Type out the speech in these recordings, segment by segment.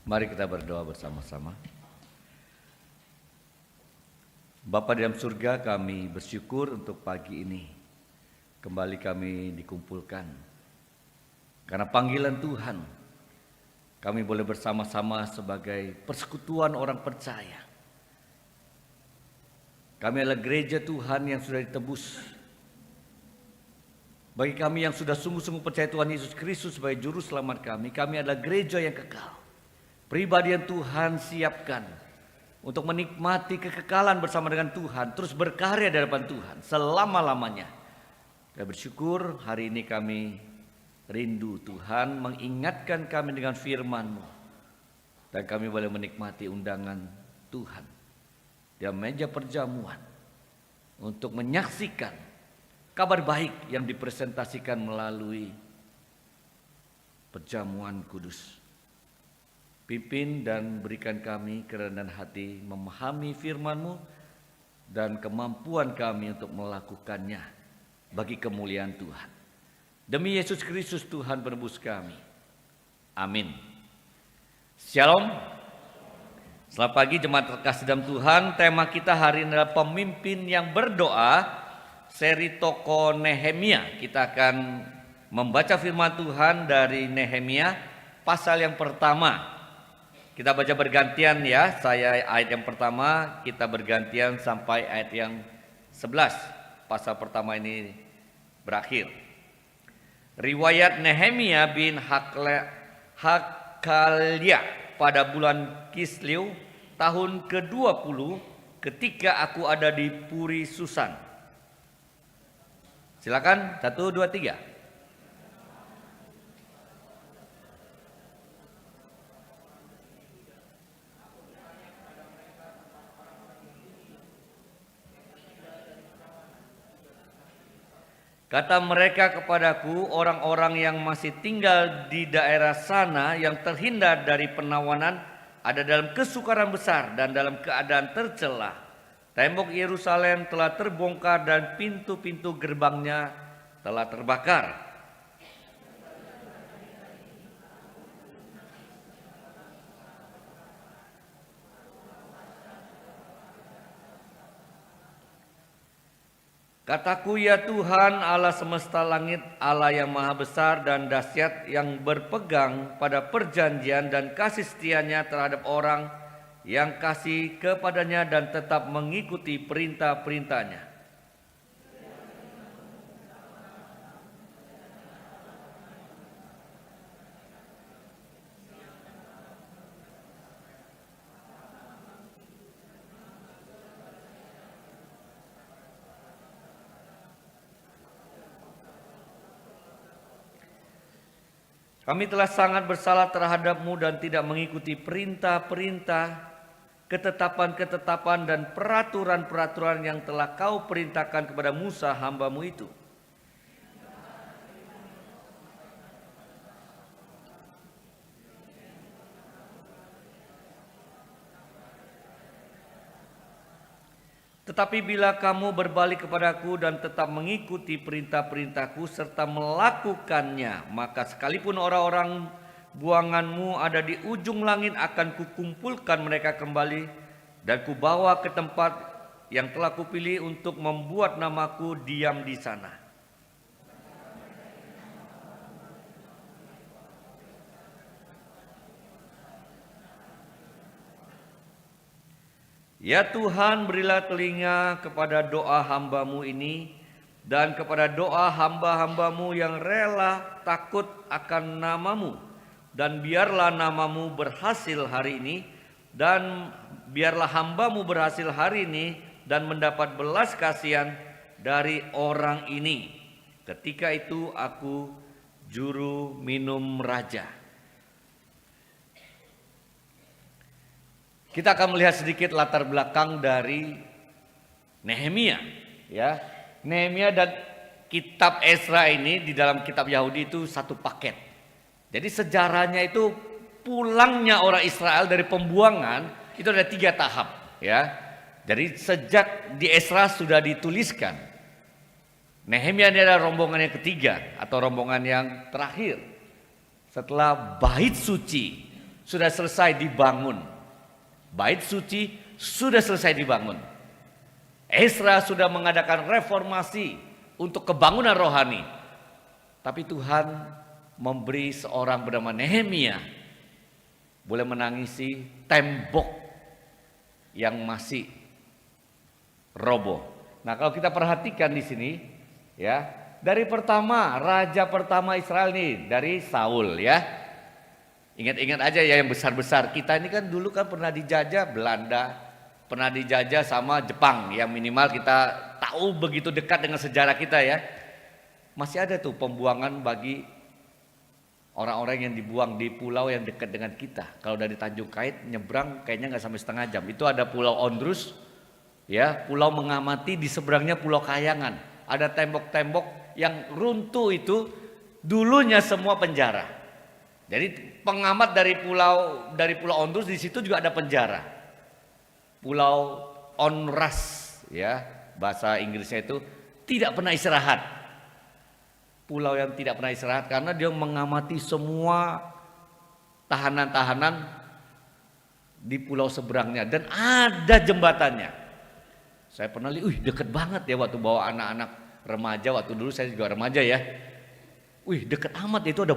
Mari kita berdoa bersama-sama. Bapa di dalam surga, kami bersyukur untuk pagi ini. Kembali kami dikumpulkan. Karena panggilan Tuhan, kami boleh bersama-sama sebagai persekutuan orang percaya. Kami adalah gereja Tuhan yang sudah ditebus. Bagi kami yang sudah sungguh-sungguh percaya Tuhan Yesus Kristus sebagai juru selamat kami adalah gereja yang kekal. Pribadi yang Tuhan siapkan untuk menikmati kekekalan bersama dengan Tuhan, terus berkarya di hadapan Tuhan selama-lamanya. Saya bersyukur hari ini kami rindu Tuhan mengingatkan kami dengan firman-Mu, dan kami boleh menikmati undangan Tuhan di meja perjamuan untuk menyaksikan kabar baik yang dipresentasikan melalui perjamuan kudus. Pimpin dan berikan kami kerendahan hati memahami firman-Mu dan kemampuan kami untuk melakukannya bagi kemuliaan Tuhan. Demi Yesus Kristus Tuhan penebus kami. Amin. Shalom. Selamat pagi jemaat terkasih dalam Tuhan. Tema kita hari ini adalah pemimpin yang berdoa, seri tokoh Nehemia. Kita akan membaca firman Tuhan dari Nehemia pasal yang pertama. Kita baca bergantian ya, saya ayat yang pertama, kita bergantian sampai ayat yang 11. Pasal pertama ini berakhir. Riwayat Nehemia bin Hakalia pada bulan Kislew tahun ke-20 ketika aku ada di Puri Susan. Silakan, 1, 2, 3. Kata mereka kepadaku, orang-orang yang masih tinggal di daerah sana yang terhindar dari penawanan ada dalam kesukaran besar dan dalam keadaan tercela. Tembok Yerusalem telah terbongkar dan pintu-pintu gerbangnya telah terbakar. Kataku, ya Tuhan Allah semesta langit, Allah yang maha besar dan dahsyat, yang berpegang pada perjanjian dan kasih setianya terhadap orang yang kasih kepadanya dan tetap mengikuti perintah-perintahnya. Kami telah sangat bersalah terhadap-Mu dan tidak mengikuti perintah-perintah, ketetapan-ketetapan dan peraturan-peraturan yang telah Kau perintahkan kepada Musa hamba-Mu itu. Tetapi bila kamu berbalik kepadaku dan tetap mengikuti perintah-perintahku serta melakukannya, maka sekalipun orang-orang buanganmu ada di ujung langit, akan kukumpulkan mereka kembali dan kubawa ke tempat yang telah kupilih untuk membuat namaku diam di sana. Ya Tuhan, berilah telinga kepada doa hamba-Mu ini dan kepada doa hamba-hamba-Mu yang rela takut akan nama-Mu. Dan biarlah nama-Mu berhasil hari ini, dan biarlah hamba-Mu berhasil hari ini dan mendapat belas kasihan dari orang ini. Ketika itu aku juru minum raja. Kita akan melihat sedikit latar belakang dari Nehemia, ya. Nehemia dan kitab Ezra ini di dalam kitab Yahudi itu satu paket. Jadi sejarahnya itu pulangnya orang Israel dari pembuangan itu ada 3 tahap, ya. Jadi sejak di Ezra sudah dituliskan. Nehemia ini adalah rombongan yang ketiga atau rombongan yang terakhir. Setelah bait suci sudah selesai dibangun. Bait suci sudah selesai dibangun. Ezra sudah mengadakan reformasi untuk kebangunan rohani. Tapi Tuhan memberi seorang bernama Nehemia boleh menangisi tembok yang masih roboh. Nah, kalau kita perhatikan di sini ya, dari pertama raja pertama Israel nih dari Saul ya. Ingat-ingat aja ya yang besar-besar. Kita ini kan dulu kan pernah dijajah Belanda, pernah dijajah sama Jepang. Yang minimal kita tahu begitu dekat dengan sejarah kita ya. Masih ada tuh pembuangan bagi orang-orang yang dibuang di pulau yang dekat dengan kita. Kalau dari Tanjung Kait nyebrang kayaknya nggak sampai setengah jam. Itu ada Pulau Ondrus, ya, Pulau Mengamati, di seberangnya Pulau Kayangan. Ada tembok-tembok yang runtuh itu dulunya semua penjara. Jadi pengamat dari Pulau Ondrus di situ juga ada penjara. Pulau Onras, ya, bahasa Inggrisnya itu tidak pernah istirahat. Pulau yang tidak pernah istirahat karena dia mengamati semua tahanan-tahanan di pulau seberangnya dan ada jembatannya. Saya pernah lihat, deket banget ya waktu bawa anak-anak remaja, waktu dulu saya juga remaja ya. Deket amat, itu ada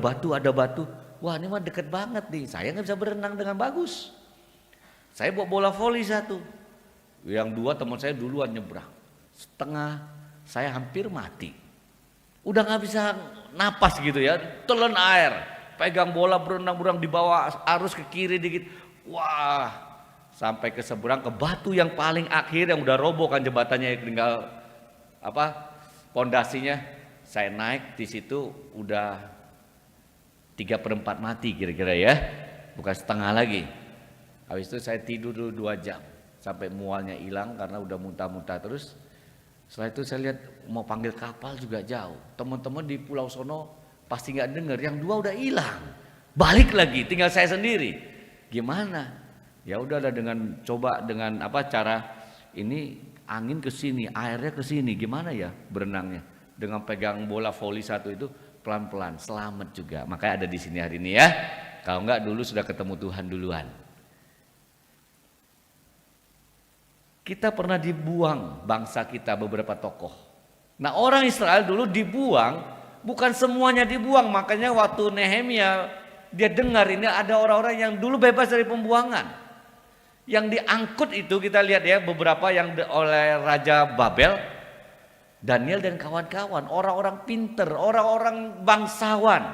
batu. Wah, ini mah deket banget nih, saya nggak bisa berenang dengan bagus. Saya bawa bola voli satu, yang dua teman saya duluan nyebrang. Setengah saya hampir mati. Udah nggak bisa napas gitu ya, telan air, pegang bola berenang-berenang di bawah arus ke kiri dikit, wah, sampai ke seberang ke batu yang paling akhir yang udah roboh kan jembatannya, tinggal pondasinya. Saya naik di situ udah 3/4 mati kira-kira ya, bukan setengah lagi. Habis itu saya tidur dulu 2 jam sampai mualnya hilang karena udah muntah-muntah terus. Setelah itu saya lihat mau panggil kapal juga jauh. Teman-teman di Pulau Sono pasti nggak dengar, yang 2 udah hilang. Balik lagi, tinggal saya sendiri. Gimana? Ya udahlah dengan cara ini angin ke sini, airnya ke sini, gimana ya berenangnya? Dengan pegang bola voli satu itu pelan-pelan, selamat juga. Makanya ada di sini hari ini ya. Kalau nggak dulu sudah ketemu Tuhan duluan. Kita pernah dibuang bangsa kita beberapa tokoh. Nah, orang Israel dulu dibuang, bukan semuanya dibuang. Makanya waktu Nehemia dia dengar ini ada orang-orang yang dulu bebas dari pembuangan. Yang diangkut itu kita lihat ya, beberapa yang oleh Raja Babel, Daniel dan kawan-kawan, orang-orang pinter, orang-orang bangsawan.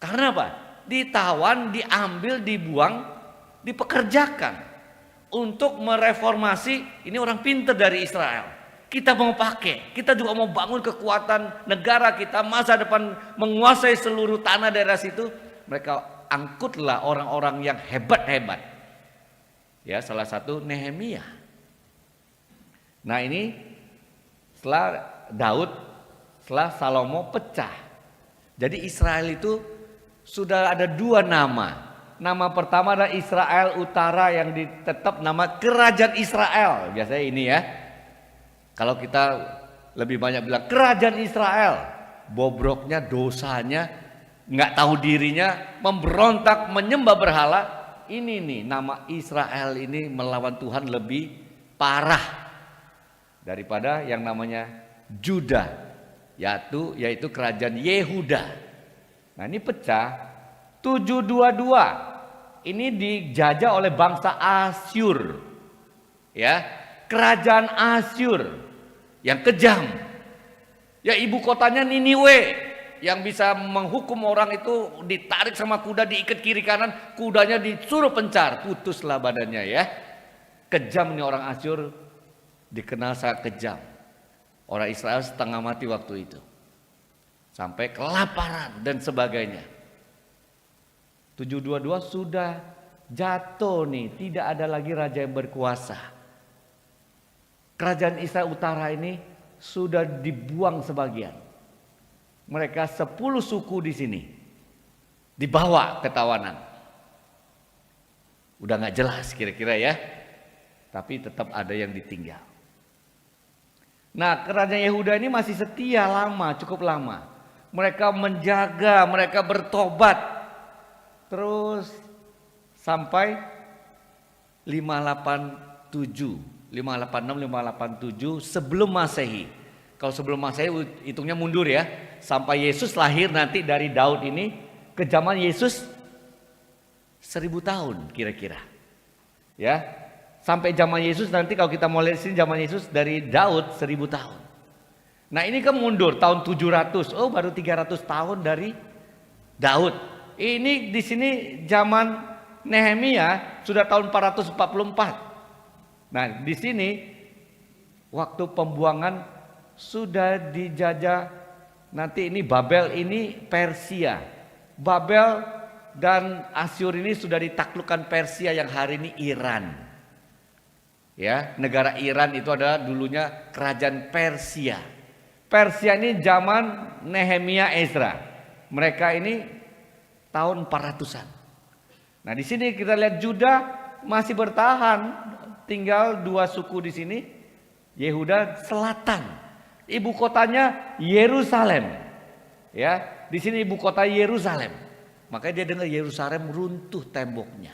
Karena apa? Ditawan, diambil, dibuang, dipekerjakan untuk mereformasi. Ini orang pinter dari Israel. Kita mau pakai, kita juga mau bangun kekuatan negara kita, masa depan menguasai seluruh tanah daerah situ. Mereka angkutlah orang-orang yang hebat-hebat. Ya, salah satu Nehemia. Nah, ini setelah Daud, setelah Salomo pecah. Jadi Israel itu sudah ada 2 nama. Nama pertama adalah Israel Utara yang tetap nama Kerajaan Israel. Biasanya ini ya. Kalau kita lebih banyak bilang Kerajaan Israel, bobroknya, dosanya, nggak tahu dirinya, memberontak, menyembah berhala. Ini nih nama Israel ini melawan Tuhan lebih parah daripada yang namanya Juda, yaitu kerajaan Yehuda. Nah, ini pecah. 722 ini dijajah oleh bangsa Asyur, ya, kerajaan Asyur yang kejam. Ya, ibu kotanya Niniwe yang bisa menghukum orang itu ditarik sama kuda, diikat kiri kanan, kudanya disuruh pencar, putuslah badannya ya. Kejam nih orang Asyur, dikenal sangat kejam. Orang Israel setengah mati waktu itu, sampai kelaparan dan sebagainya. 722 sudah jatuh nih, tidak ada lagi raja yang berkuasa. Kerajaan Israel Utara ini sudah dibuang sebagian. Mereka 10 suku di sini dibawa ke tawanan. Udah nggak jelas kira-kira ya, tapi tetap ada yang ditinggal. Nah, kerajaan Yehuda ini masih setia lama, cukup lama. Mereka menjaga, mereka bertobat. Terus sampai 586, 587 sebelum Masehi. Kalau sebelum Masehi hitungnya mundur ya, sampai Yesus lahir nanti dari Daud ini ke zaman Yesus 1000 tahun kira-kira. Ya. Sampai zaman Yesus nanti kalau kita mau lihat sini zaman Yesus dari Daud 1000 tahun. Nah, ini kan mundur tahun 700. Oh, baru 300 tahun dari Daud. Ini di sini zaman Nehemia sudah tahun 444. Nah, di sini waktu pembuangan sudah dijajah, nanti ini Babel, ini Persia. Babel dan Asyur ini sudah ditaklukkan Persia yang hari ini Iran. Ya, negara Iran itu adalah dulunya kerajaan Persia. Persia ini zaman Nehemia, Ezra. Mereka ini tahun 400-an. Nah, di sini kita lihat Juda masih bertahan, tinggal 2 suku di sini, Yehuda Selatan. Ibu kotanya Yerusalem. Ya, di sini ibu kota Yerusalem. Makanya dia dengar Yerusalem runtuh temboknya.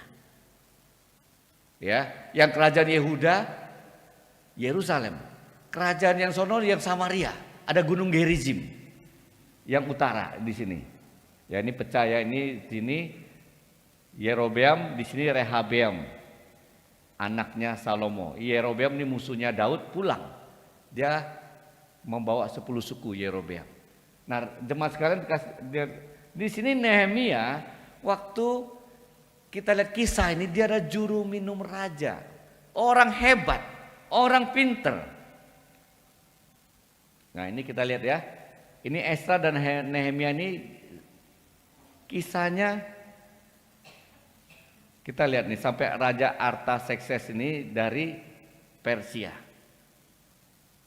Ya, yang kerajaan Yehuda Yerusalem. Kerajaan yang sono yang Samaria, ada Gunung Gerizim yang utara di sini. Ya, ini pecah ya, ini di sini Yerobeam, di sini Rehabeam, anaknya Salomo. Yerobeam ini musuhnya Daud, pulang. Dia membawa 10 suku Yerobeam. Nah, jemaat sekalian, di sini Nehemia, waktu kita lihat kisah ini, dia ada juru minum raja, orang hebat, orang pinter. Nah, ini kita lihat ya, ini Esra dan Nehemia ini kisahnya. Kita lihat nih, sampai Raja Artaxerxes ini dari Persia.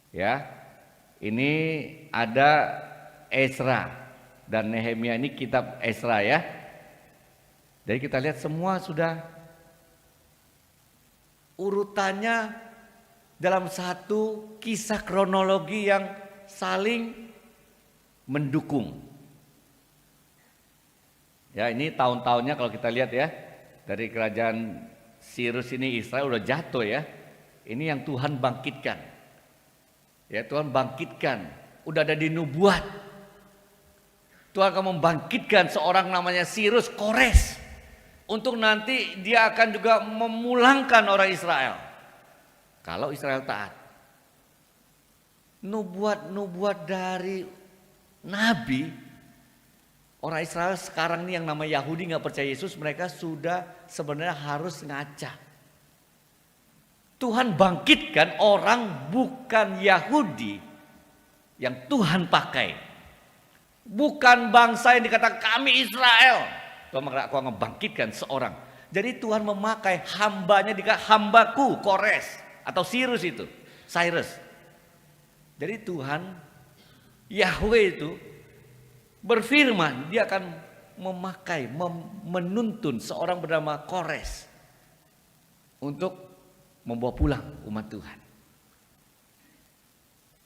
Ya. Ini ada Esra dan Nehemia, ini kitab Esra ya. Jadi kita lihat semua sudah urutannya dalam satu kisah kronologi yang saling mendukung. Ya, ini tahun-tahunnya kalau kita lihat ya, dari kerajaan Sirus ini Israel udah jatuh ya. Ini yang Tuhan bangkitkan. Ya, Tuhan bangkitkan, udah ada di nubuat. Tuhan akan membangkitkan seorang namanya Sirus Kores, untuk nanti dia akan juga memulangkan orang Israel. Kalau Israel taat. Nubuat-nubuat dari Nabi, orang Israel sekarang ini yang nama Yahudi nggak percaya Yesus, mereka sudah sebenarnya harus ngaca. Tuhan bangkitkan orang bukan Yahudi yang Tuhan pakai. Bukan bangsa yang dikatakan kami Israel. Tuhan aku akan bangkitkan seorang. Jadi Tuhan memakai hambanya, hambaku Kores atau Sirus itu, Cyrus. Jadi Tuhan Yahweh itu berfirman, dia akan memakai, menuntun seorang bernama Kores untuk membawa pulang umat Tuhan.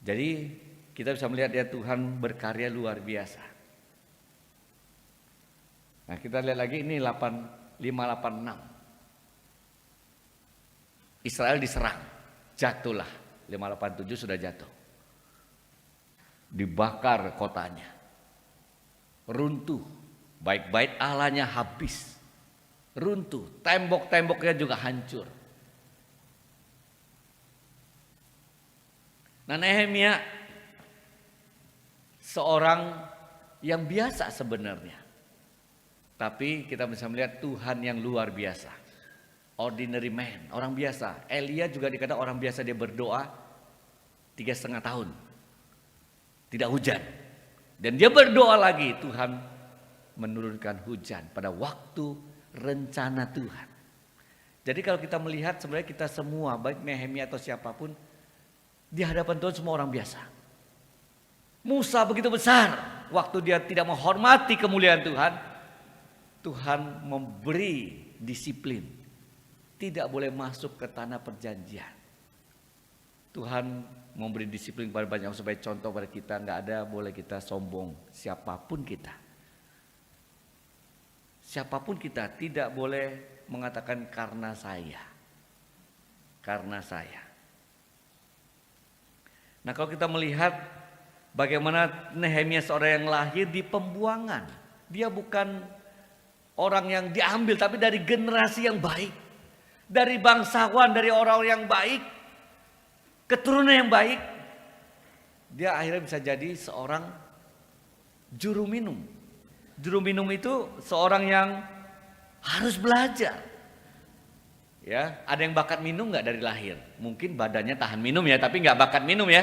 Jadi kita bisa melihat ya, Tuhan berkarya luar biasa. Nah, kita lihat lagi ini 586. Israel diserang, jatuhlah. 587 sudah jatuh. Dibakar kotanya. Runtuh, baik-baik Allahnya habis. Runtuh, tembok-temboknya juga hancur. Nah, Nehemia seorang yang biasa sebenarnya. Tapi kita bisa melihat Tuhan yang luar biasa. Ordinary man, orang biasa. Elia juga dikatakan orang biasa, dia berdoa 3,5 tahun. Tidak hujan. Dan dia berdoa lagi, Tuhan menurunkan hujan pada waktu rencana Tuhan. Jadi kalau kita melihat sebenarnya kita semua, baik Nehemia atau siapapun, di hadapan Tuhan semua orang biasa. Musa begitu besar, waktu dia tidak menghormati kemuliaan Tuhan, Tuhan memberi disiplin. Tidak boleh masuk ke tanah perjanjian. Tuhan memberi disiplin kepada banyak orang supaya contoh pada kita, nggak ada boleh kita sombong siapapun kita. siapapun kita tidak boleh mengatakan karena saya. Karena saya. Nah, kalau kita melihat bagaimana Nehemia seorang yang lahir di pembuangan. Dia bukan orang yang diambil, tapi dari generasi yang baik. Dari bangsawan, dari orang yang baik. Keturunan yang baik. Dia akhirnya bisa jadi seorang juru minum. Juru minum itu seorang yang harus belajar. Ya, ada yang bakat minum nggak dari lahir? Mungkin badannya tahan minum ya, tapi nggak bakat minum ya.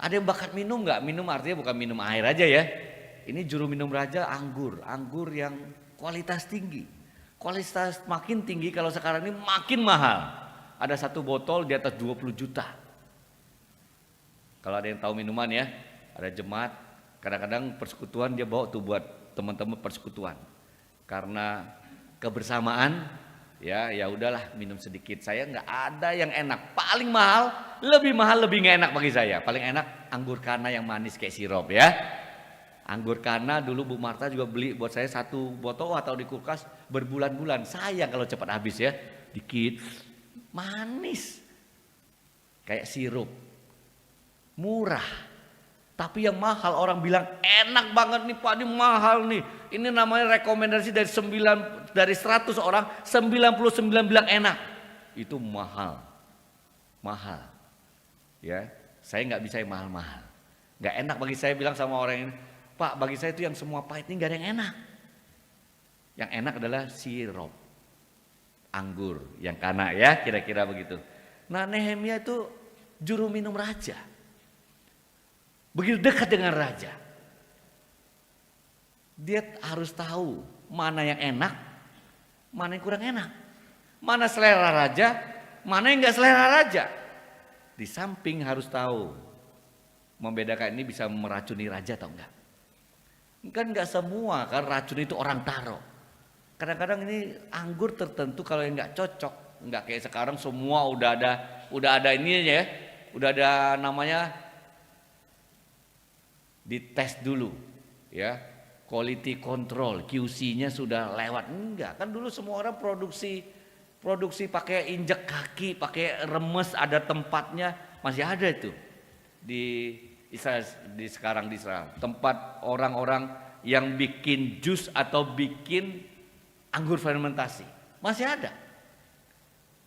Ada yang bakat minum nggak? Minum artinya bukan minum air aja ya. Ini juru minum raja anggur yang kualitas tinggi. Kualitas makin tinggi kalau sekarang ini makin mahal. Ada satu botol di atas 20 juta. Kalau ada yang tahu minuman ya, ada jemaat, kadang-kadang persekutuan dia bawa tuh buat teman-teman persekutuan. Karena kebersamaan, ya udahlah minum sedikit. Saya nggak ada yang enak. Paling mahal, lebih nggak enak bagi saya. Paling enak anggur kana yang manis kayak sirup ya. Anggur kana dulu Bu Marta juga beli buat saya satu botol atau di kulkas berbulan-bulan. Sayang kalau cepat habis ya. Dikit, manis. Kayak sirup. Murah. Tapi yang mahal orang bilang enak banget nih Pak, ini mahal nih. Ini namanya rekomendasi dari 100 orang, 99 bilang enak. Itu mahal. Mahal. Ya, saya nggak bisa yang mahal-mahal. Nggak enak bagi saya bilang sama orang ini, Pak, bagi saya itu yang semua pahit ini nggak ada yang enak. Yang enak adalah sirup, anggur, yang kana ya, kira-kira begitu. Nah, Nehemia itu juru minum raja. Begitu dekat dengan raja. Dia harus tahu mana yang enak, mana yang kurang enak. Mana selera raja, mana yang enggak selera raja. Di samping harus tahu membedakan ini bisa meracuni raja atau enggak. Kan enggak semua kan racun itu orang taruh. Kadang-kadang ini anggur tertentu kalau yang enggak cocok, enggak kayak sekarang semua udah ada ini ya, udah ada namanya dites dulu ya, quality control, QC-nya sudah lewat. Enggak, kan dulu semua orang produksi pakai injek kaki, pakai remes, ada tempatnya, masih ada itu di Israel, sekarang di Israel, tempat orang-orang yang bikin jus atau bikin anggur fermentasi, masih ada.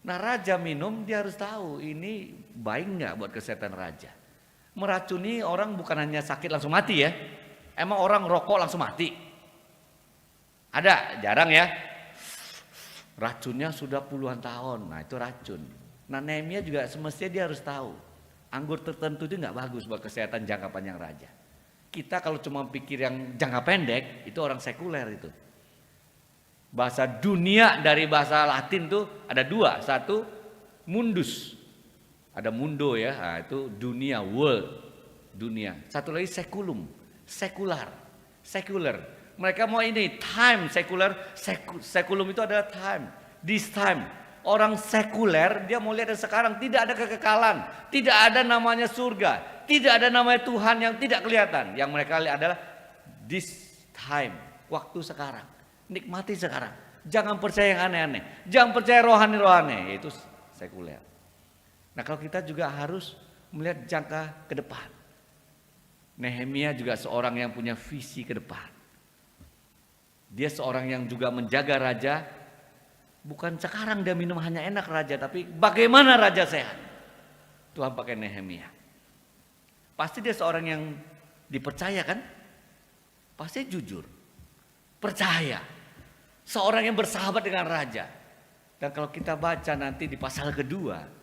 Nah, raja minum dia harus tahu ini baik nggak buat kesehatan raja. Meracuni orang bukan hanya sakit langsung mati ya. Emang orang rokok langsung mati? Ada, jarang ya. Racunnya sudah puluhan tahun. Nah, itu racun. Nah, Nehemia juga semestinya dia harus tahu. Anggur tertentu itu nggak bagus buat kesehatan jangka panjang raja. Kita kalau cuma pikir yang jangka pendek, itu orang sekuler itu. Bahasa dunia dari bahasa Latin tuh ada dua. Satu, mundus. Ada mundo ya, nah, itu dunia, world, dunia. Satu lagi sekulum, sekular. Mereka mau ini time, sekular, sekulum itu adalah time, this time. Orang sekuler dia mau lihat yang sekarang, tidak ada kekekalan, tidak ada namanya surga, tidak ada namanya Tuhan yang tidak kelihatan. Yang mereka lihat adalah this time, waktu sekarang. Nikmati sekarang. Jangan percaya yang aneh-aneh, jangan percaya rohani-rohani, itu sekuler. Nah, kalau kita juga harus melihat jangka ke depan. Nehemia juga seorang yang punya visi ke depan. Dia seorang yang juga menjaga raja. Bukan sekarang dia minum hanya enak raja, tapi bagaimana raja sehat. Tuhan pakai Nehemia. Pasti dia seorang yang dipercaya kan? Pasti jujur. Percaya. Seorang yang bersahabat dengan raja. Dan kalau kita baca nanti di pasal kedua,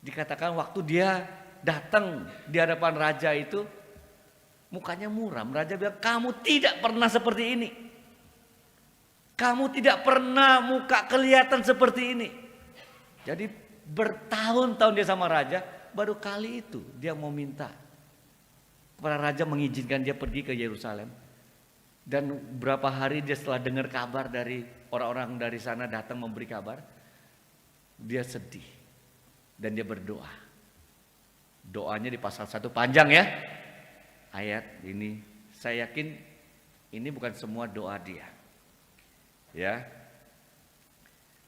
dikatakan waktu dia datang di hadapan raja itu mukanya muram. Raja bilang, kamu tidak pernah seperti ini. Kamu tidak pernah muka kelihatan seperti ini. Jadi bertahun-tahun dia sama raja, baru kali itu dia mau minta kepada raja mengizinkan dia pergi ke Yerusalem. Dan berapa hari dia setelah dengar kabar dari orang-orang dari sana datang memberi kabar, dia sedih. Dan dia berdoa. Doanya di pasal 1 panjang ya. Ayat ini saya yakin ini bukan semua doa dia. Ya.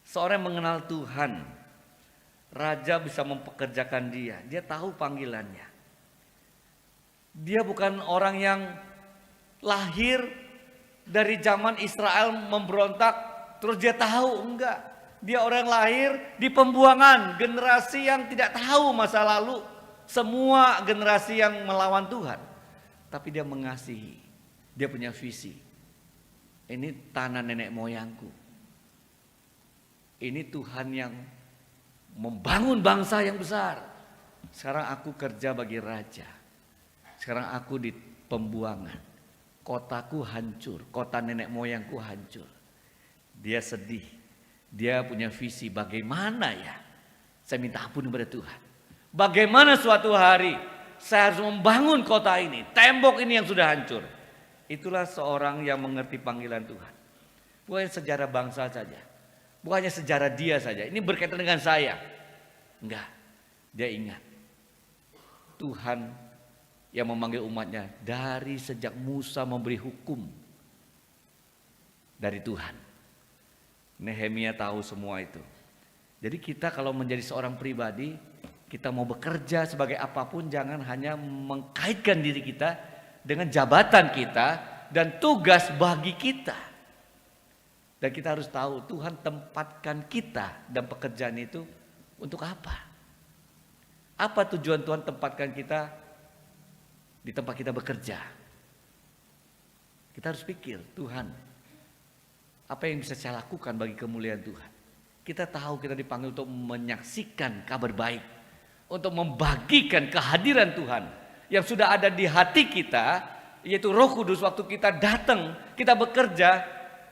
Seorang yang mengenal Tuhan, raja bisa mempekerjakan dia. Dia tahu panggilannya. Dia bukan orang yang lahir dari zaman Israel memberontak terus dia tahu, enggak. Dia orang lahir di pembuangan, generasi yang tidak tahu masa lalu, semua generasi yang melawan Tuhan. Tapi dia mengasihi, dia punya visi. Ini tanah nenek moyangku. Ini Tuhan yang membangun bangsa yang besar. Sekarang aku kerja bagi raja. Sekarang aku di pembuangan. Kotaku hancur, kota nenek moyangku hancur. Dia sedih. Dia punya visi bagaimana ya saya minta ampun kepada Tuhan. Bagaimana suatu hari saya harus membangun kota ini, tembok ini yang sudah hancur. Itulah seorang yang mengerti panggilan Tuhan. Bukan sejarah bangsa saja. Bukan hanya sejarah dia saja. Ini berkaitan dengan saya. Enggak. Dia ingat. Tuhan yang memanggil umatnya dari sejak Musa memberi hukum dari Tuhan. Nehemia tahu semua itu. Jadi kita kalau menjadi seorang pribadi, kita mau bekerja sebagai apapun, jangan hanya mengkaitkan diri kita dengan jabatan kita dan tugas bagi kita. Dan kita harus tahu Tuhan tempatkan kita dan pekerjaan itu untuk apa? Apa tujuan Tuhan tempatkan kita di tempat kita bekerja? Kita harus pikir, Tuhan, apa yang bisa saya lakukan bagi kemuliaan Tuhan? Kita tahu kita dipanggil untuk menyaksikan kabar baik, untuk membagikan kehadiran Tuhan yang sudah ada di hati kita, yaitu Roh Kudus. Waktu kita datang, kita bekerja,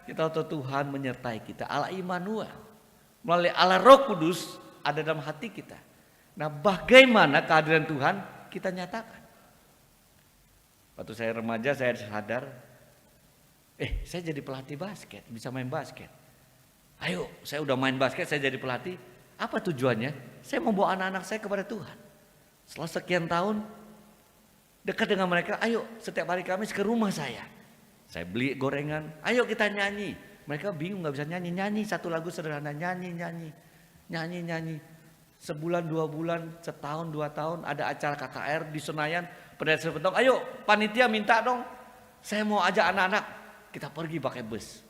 kita tahu Tuhan menyertai kita. Allah Immanuel melalui Allah Roh Kudus ada dalam hati kita. Nah, bagaimana kehadiran Tuhan kita nyatakan? Waktu saya remaja saya sadar, saya jadi pelatih basket, bisa main basket. Ayo, saya udah main basket, saya jadi pelatih. Apa tujuannya? Saya membawa anak-anak saya kepada Tuhan. Setelah sekian tahun dekat dengan mereka, ayo setiap hari Kamis ke rumah saya. Saya beli gorengan, ayo kita nyanyi. Mereka bingung gak bisa nyanyi satu lagu sederhana, nyanyi. Sebulan, 2 bulan, setahun, 2 tahun ada acara KKR di Senayan. Pendeta Serpentong, ayo panitia minta dong. Saya mau ajak anak-anak, kita pergi pakai bus.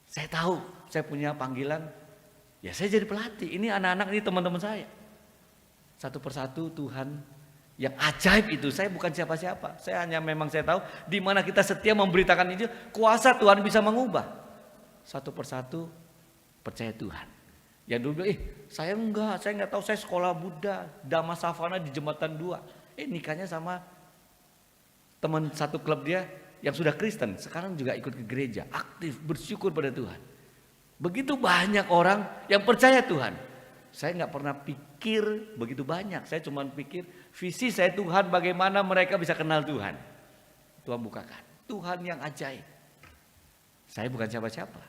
Saya tahu, saya punya panggilan. Ya saya jadi pelatih, ini anak-anak ini teman-teman saya. Satu persatu Tuhan yang ajaib itu, saya bukan siapa-siapa. Saya hanya memang saya tahu di mana kita setia memberitakan itu, kuasa Tuhan bisa mengubah. Satu persatu percaya Tuhan. Yang dulu saya enggak tahu, saya sekolah Buddha, Dhamma Savana di Jembatan 2. Nikahnya sama teman satu klub dia yang sudah Kristen, sekarang juga ikut ke gereja, aktif bersyukur pada Tuhan. Begitu banyak orang yang percaya Tuhan. Saya nggak pernah pikir begitu banyak. Saya cuma pikir visi saya Tuhan bagaimana mereka bisa kenal Tuhan. Tuhan bukakan. Tuhan yang ajaib. Saya bukan siapa-siapa.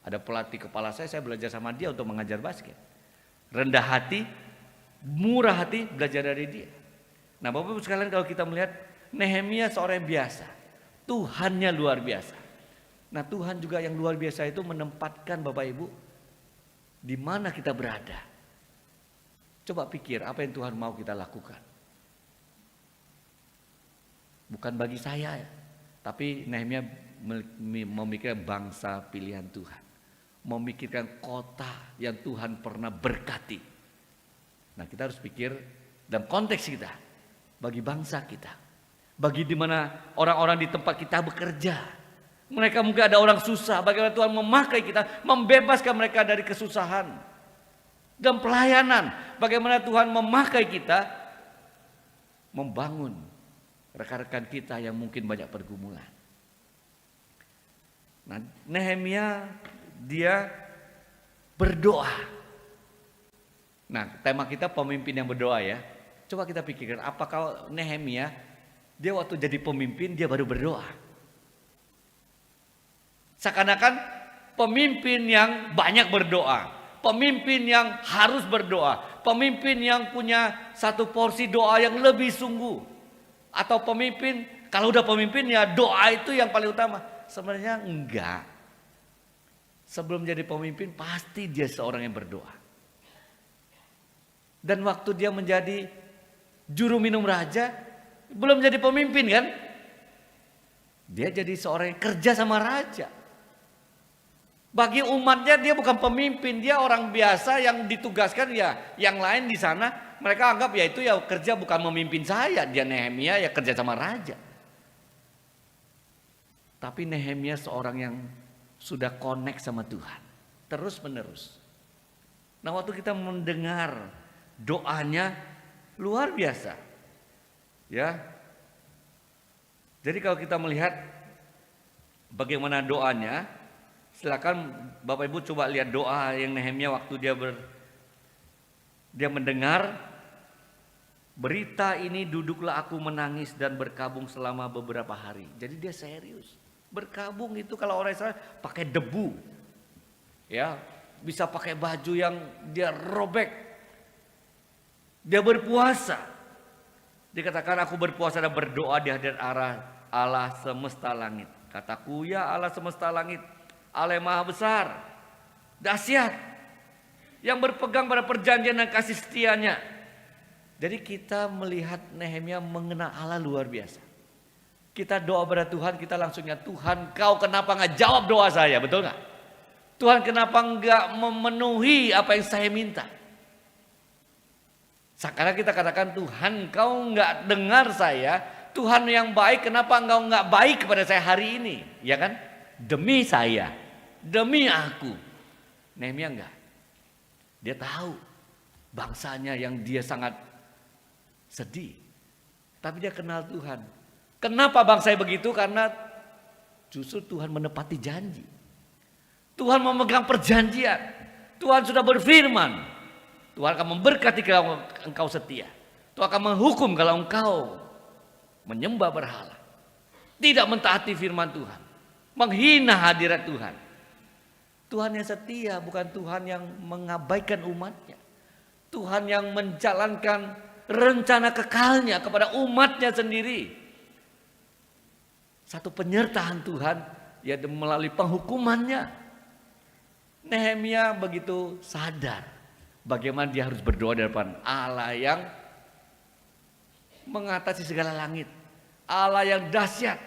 Ada pelatih kepala saya belajar sama dia untuk mengajar basket. Rendah hati, murah hati, belajar dari dia. Nah Bapak Ibu sekalian, kalau kita melihat Nehemia seorang yang biasa. Tuhannya luar biasa. Nah Tuhan juga yang luar biasa itu menempatkan Bapak Ibu di mana kita berada. Coba pikir apa yang Tuhan mau kita lakukan. Bukan bagi saya, tapi Nehemia memikirkan bangsa pilihan Tuhan. Memikirkan kota yang Tuhan pernah berkati. Nah kita harus pikir dalam konteks kita, bagi bangsa kita, bagi di mana orang-orang di tempat kita bekerja. Mereka mungkin ada orang susah, bagaimana Tuhan memakai kita, membebaskan mereka dari kesusahan. Dan pelayanan, bagaimana Tuhan memakai kita, membangun rekan-rekan kita yang mungkin banyak pergumulan. Nah, Nehemia dia berdoa. Nah, tema kita pemimpin yang berdoa ya. Coba kita pikirkan, apakah Nehemia dia waktu jadi pemimpin dia baru berdoa? Seakan-akan pemimpin yang banyak berdoa, pemimpin yang harus berdoa, pemimpin yang punya satu porsi doa yang lebih sungguh. Atau pemimpin, kalau udah pemimpin ya doa itu yang paling utama. Sebenarnya enggak. Sebelum jadi pemimpin pasti dia seorang yang berdoa. Dan waktu dia menjadi juru minum raja, belum jadi pemimpin kan? Dia jadi seorang yang kerja sama raja. Bagi umatnya dia bukan pemimpin, dia orang biasa yang ditugaskan ya. Yang lain di sana mereka anggap ya itu ya kerja bukan memimpin saya. Dia Nehemia ya kerja sama raja. Tapi Nehemia seorang yang sudah connect sama Tuhan terus menerus. Nah waktu kita mendengar doanya luar biasa. Ya. Jadi kalau kita melihat bagaimana doanya, silakan Bapak Ibu coba lihat doa yang Nehemia waktu dia mendengar berita ini, duduklah aku menangis dan berkabung selama beberapa hari. Jadi dia serius. Berkabung itu kalau orang Israel pakai debu. Ya, bisa pakai baju yang dia robek. Dia berpuasa. Dikatakan aku berpuasa dan berdoa di hadirat Allah semesta langit. Kataku ya Allah semesta langit, Allah yang maha besar, dahsyat, yang berpegang pada perjanjian dan kasih setianya. Jadi kita melihat Nehemia mengenal Allah luar biasa. Kita doa pada Tuhan, kita langsungnya Tuhan kau kenapa nggak jawab doa saya, betul nggak? Tuhan kenapa nggak memenuhi apa yang saya minta? Sekarang kita katakan Tuhan kau nggak dengar saya, Tuhan yang baik kenapa engkau nggak baik kepada saya hari ini, ya kan? Demi saya, demi aku. Nehemia enggak. Dia tahu bangsanya yang dia sangat sedih. Tapi dia kenal Tuhan. Kenapa bangsa begitu? Karena justru Tuhan menepati janji. Tuhan memegang perjanjian. Tuhan sudah berfirman. Tuhan akan memberkati kalau engkau setia. Tuhan akan menghukum kalau engkau menyembah berhala. Tidak mentaati firman Tuhan. Menghina hadirat Tuhan. Tuhan yang setia, bukan Tuhan yang mengabaikan umatnya. Tuhan yang menjalankan rencana kekalnya kepada umatnya sendiri. Satu penyertaan Tuhan yaitu melalui penghukumannya. Nehemia begitu sadar bagaimana dia harus berdoa di depan Allah yang mengatasi segala langit, Allah yang dahsyat,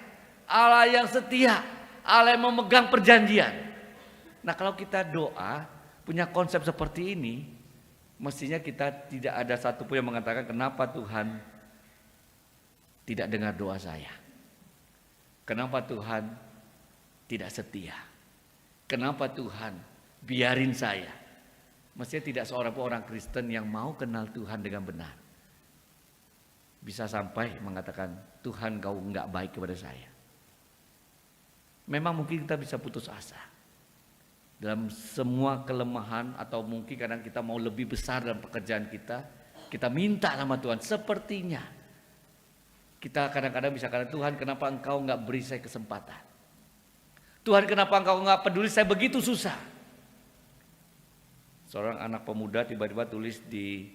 Allah yang setia, Allah yang memegang perjanjian. Nah kalau kita doa punya konsep seperti ini, mestinya kita tidak ada satupun yang mengatakan kenapa Tuhan tidak dengar doa saya, kenapa Tuhan tidak setia, kenapa Tuhan biarin saya. Mestinya tidak seorang pun orang Kristen yang mau kenal Tuhan dengan benar bisa sampai mengatakan Tuhan kau enggak baik kepada saya. Memang mungkin kita bisa putus asa dalam semua kelemahan, atau mungkin kadang kita mau lebih besar dalam pekerjaan kita. Kita minta sama Tuhan, sepertinya kita kadang-kadang bisa katakan Tuhan kenapa engkau enggak beri saya kesempatan, Tuhan kenapa engkau enggak peduli saya begitu susah. Seorang anak pemuda tiba-tiba tulis di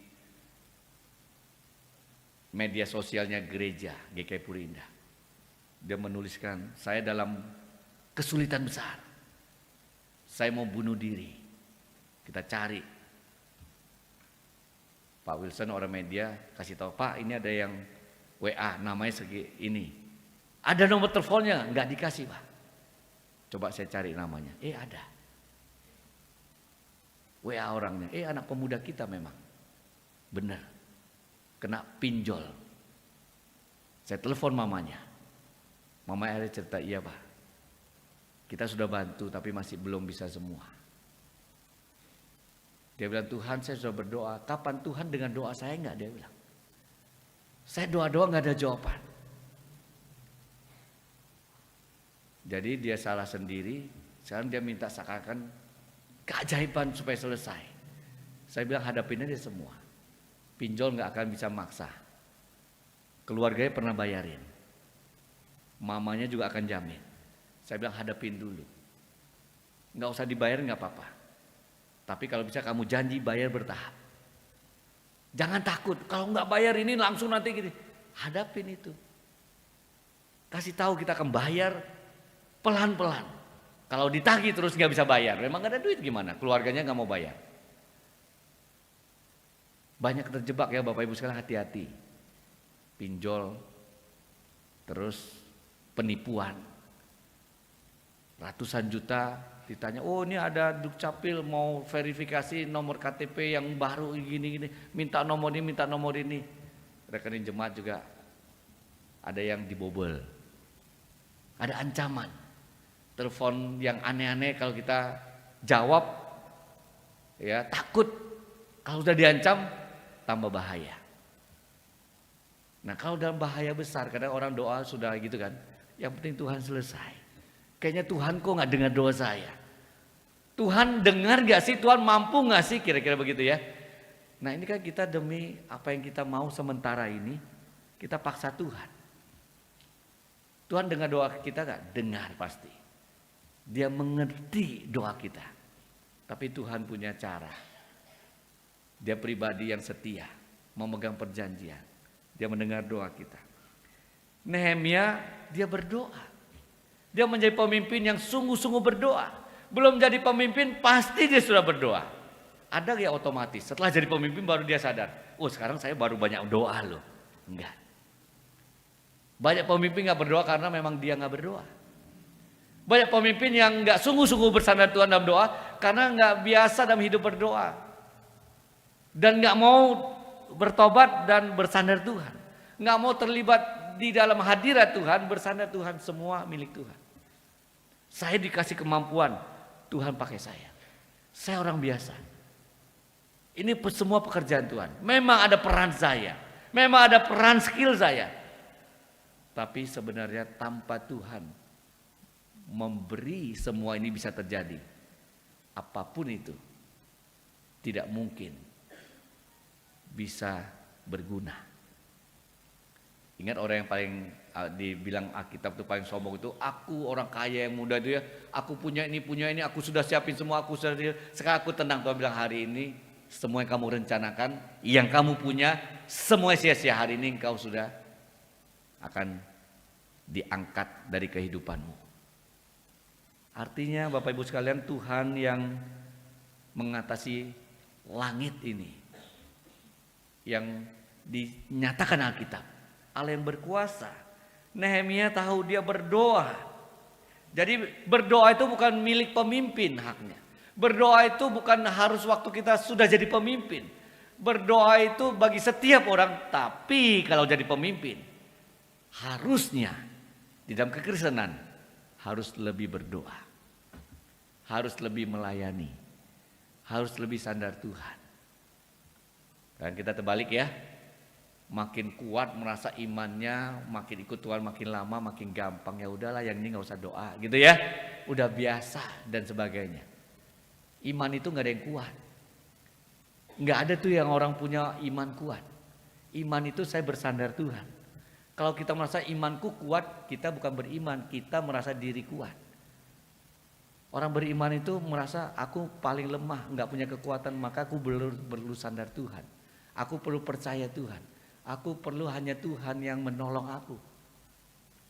media sosialnya gereja GKI Puri Indah. Dia menuliskan, saya dalam kesulitan besar, saya mau bunuh diri. Kita cari. Pak Wilson orang media kasih tahu, Pak ini ada yang WA namanya segi ini. Ada nomor teleponnya, enggak dikasih Pak. Coba saya cari namanya, ada. WA orangnya, anak pemuda kita memang. Benar. Kena pinjol. Saya telepon mamanya. Mama akhirnya cerita, iya Pak, kita sudah bantu tapi masih belum bisa semua. Dia bilang, Tuhan saya sudah berdoa, kapan Tuhan dengan doa saya enggak? Dia bilang, saya doa-doa enggak ada jawaban. Jadi dia salah sendiri. Sekarang dia minta seakan-akan keajaiban supaya selesai. Saya bilang hadapin aja semua. Pinjol nggak akan bisa maksa. Keluarganya pernah bayarin. Mamanya juga akan jamin. Saya bilang hadapin dulu. Nggak usah dibayar nggak apa-apa. Tapi kalau bisa kamu janji bayar bertahap. Jangan takut. Kalau nggak bayar ini langsung nanti gini. Hadapin itu. Kasih tahu kita akan bayar pelan-pelan. Kalau ditagih terus nggak bisa bayar, memang nggak ada duit gimana? Keluarganya nggak mau bayar. Banyak terjebak ya Bapak Ibu sekalian, hati-hati. Pinjol, terus penipuan. Ratusan juta ditanya, oh ini ada Dukcapil mau verifikasi nomor KTP yang baru gini-gini, minta nomor ini. Rekening jemaat juga ada yang dibobol. Ada ancaman. Telepon yang aneh-aneh kalau kita jawab ya takut, kalau sudah diancam tambah bahaya. Nah kalau dalam bahaya besar, kadang orang doa sudah gitu kan, yang penting Tuhan selesai. Kayaknya Tuhan kok gak dengar doa saya. Tuhan dengar gak sih, Tuhan mampu gak sih, kira-kira begitu ya. Nah ini kan kita demi apa yang kita mau sementara ini, kita paksa Tuhan. Tuhan dengar doa kita gak? Dengar pasti. Dia mengerti doa kita. Tapi Tuhan punya cara. Dia pribadi yang setia, memegang perjanjian. Dia mendengar doa kita. Nehemia dia berdoa. Dia menjadi pemimpin yang sungguh-sungguh berdoa. Belum jadi pemimpin pasti dia sudah berdoa. Ada ya otomatis setelah jadi pemimpin baru dia sadar, oh sekarang saya baru banyak doa loh. Enggak. Banyak pemimpin gak berdoa karena memang dia gak berdoa. Banyak pemimpin yang gak sungguh-sungguh bersandar Tuhan dalam doa karena gak biasa dalam hidup berdoa. Dan gak mau bertobat dan bersandar Tuhan. Gak mau terlibat di dalam hadirat Tuhan, bersandar Tuhan, semua milik Tuhan. Saya dikasih kemampuan, Tuhan pakai saya. Saya orang biasa. Ini semua pekerjaan Tuhan. Memang ada peran saya. Memang ada peran skill saya. Tapi sebenarnya tanpa Tuhan memberi semua ini bisa terjadi. Apapun itu tidak mungkin bisa berguna. Ingat orang yang paling dibilang Alkitab itu paling sombong itu, aku orang kaya yang muda itu ya, aku punya ini, aku sudah siapin semua, sekarang aku tenang. Tuhan bilang hari ini semua yang kamu rencanakan, yang kamu punya, semua sia-sia. Hari ini engkau sudah akan diangkat dari kehidupanmu. Artinya Bapak Ibu sekalian, Tuhan yang mengatasi langit ini, yang dinyatakan Alkitab, Allah yang berkuasa. Nehemia tahu dia berdoa. Jadi berdoa itu bukan milik pemimpin haknya. Berdoa itu bukan harus waktu kita sudah jadi pemimpin. Berdoa itu bagi setiap orang, tapi kalau jadi pemimpin harusnya di dalam kekristenan harus lebih berdoa. Harus lebih melayani, harus lebih sandar Tuhan. Dan kita terbalik ya, makin kuat merasa imannya, makin ikut Tuhan makin lama, makin gampang. Ya udahlah, yang ini nggak usah doa, gitu ya. Udah biasa dan sebagainya. Iman itu nggak ada yang kuat. Nggak ada tuh yang orang punya iman kuat. Iman itu saya bersandar Tuhan. Kalau kita merasa imanku kuat, kita bukan beriman, kita merasa diri kuat. Orang beriman itu merasa aku paling lemah, nggak punya kekuatan, maka aku perlu sandar Tuhan. Aku perlu percaya Tuhan. Aku perlu hanya Tuhan yang menolong aku.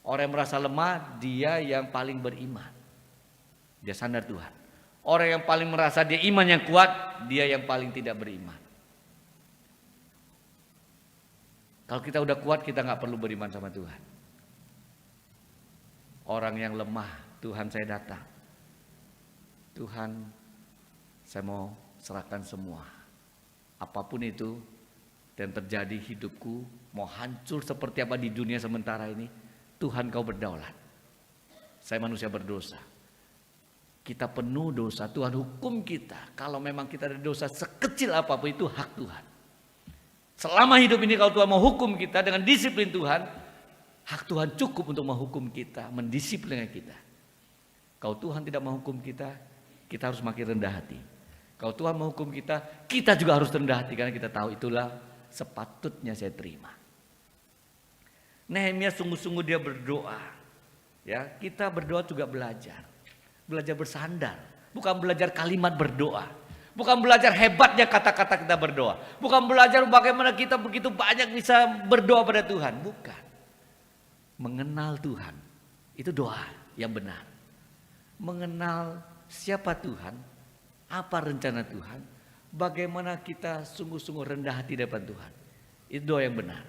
Orang yang merasa lemah, dia yang paling beriman. Dia sandar Tuhan. Orang yang paling merasa dia iman yang kuat, dia yang paling tidak beriman. Kalau kita udah kuat, kita nggak perlu beriman sama Tuhan. Orang yang lemah, Tuhan saya datang. Tuhan, saya mau serahkan semua. Apapun itu yang terjadi hidupku, mau hancur seperti apa di dunia sementara ini, Tuhan kau berdaulat. Saya manusia berdosa. Kita penuh dosa, Tuhan hukum kita. Kalau memang kita ada dosa sekecil apapun itu hak Tuhan. Selama hidup ini kalau Tuhan mau hukum kita dengan disiplin Tuhan, hak Tuhan cukup untuk menghukum kita, mendisiplinkan kita. Kalau Tuhan tidak menghukum kita, kita harus makin rendah hati. Kalau Tuhan menghukum kita, kita juga harus rendah hati karena kita tahu itulah sepatutnya saya terima. Nehemia sungguh-sungguh dia berdoa. Ya, kita berdoa juga belajar. Belajar bersandar, bukan belajar kalimat berdoa. Bukan belajar hebatnya kata-kata kita berdoa. Bukan belajar bagaimana kita begitu banyak bisa berdoa pada Tuhan, bukan. Mengenal Tuhan, itu doa yang benar. mengenal siapa Tuhan, apa rencana Tuhan, bagaimana kita sungguh-sungguh rendah hati di depan Tuhan. Itu doa yang benar.